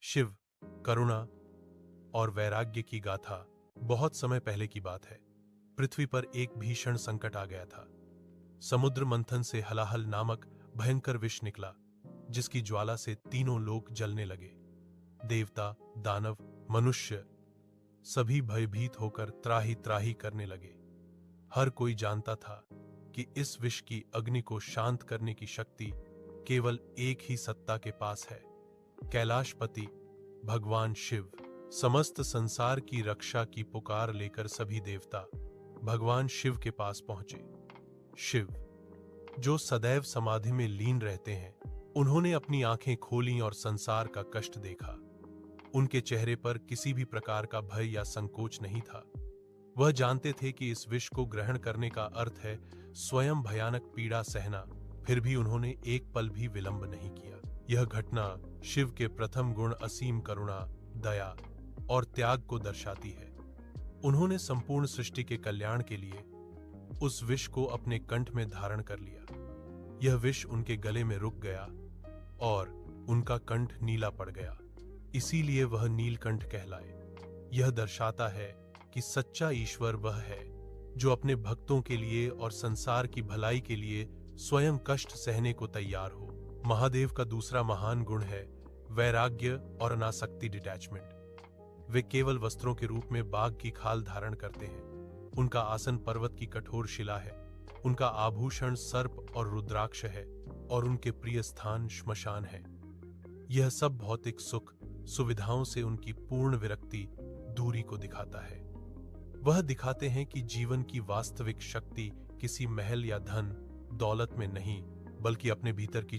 शिव, करुणा और वैराग्य की गाथा बहुत समय पहले की बात है। पृथ्वी पर एक भीषण संकट आ गया था। समुद्र मंथन से हलाहल नामक भयंकर विष निकला, जिसकी ज्वाला से तीनों लोक जलने लगे। देवता, दानव, मनुष्य सभी भयभीत होकर त्राही त्राही करने लगे। हर कोई जानता था कि इस विष की अग्नि को शांत करने की शक्ति केवल एक ही सत्ता के पास है, कैलाशपति भगवान शिव। समस्त संसार की रक्षा की पुकार लेकर सभी देवता भगवान शिव के पास पहुंचे। शिव, जो सदैव समाधि में लीन रहते हैं, उन्होंने अपनी आंखें खोलीं और संसार का कष्ट देखा। उनके चेहरे पर किसी भी प्रकार का भय या संकोच नहीं था। वह जानते थे कि इस विष को ग्रहण करने का अर्थ है स्वयं भयानक पीड़ा सहना। फिर भी उन्होंने एक पल भी विलंब नहीं किया। यह घटना शिव के प्रथम गुण असीम करुणा, दया और त्याग को दर्शाती है। उन्होंने संपूर्ण सृष्टि के कल्याण के लिए उस विष को अपने कंठ में धारण कर लिया। यह विष उनके गले में रुक गया और उनका कंठ नीला पड़ गया। इसीलिए वह नीलकंठ कहलाए। यह दर्शाता है कि सच्चा ईश्वर वह है जो अपने भक्तों के लिए और संसार की भलाई के लिए स्वयं कष्ट सहने को तैयार हो। महादेव का दूसरा महान गुण है वैराग्य और अनासक्ति, डिटैचमेंट। वे केवल वस्त्रों के रूप में बाघ की खाल धारण करते हैं। उनका आसन पर्वत की कठोर शिला है। उनका आभूषण सर्प और रुद्राक्ष है और उनके प्रिय स्थान श्मशान है। यह सब भौतिक सुख सुविधाओं से उनकी पूर्ण विरक्ति, दूरी को दिखाता है। वह दिखाते हैं कि जीवन की वास्तविक शक्ति किसी महल या धन दौलत में नहीं, बल्कि अपने भीतर की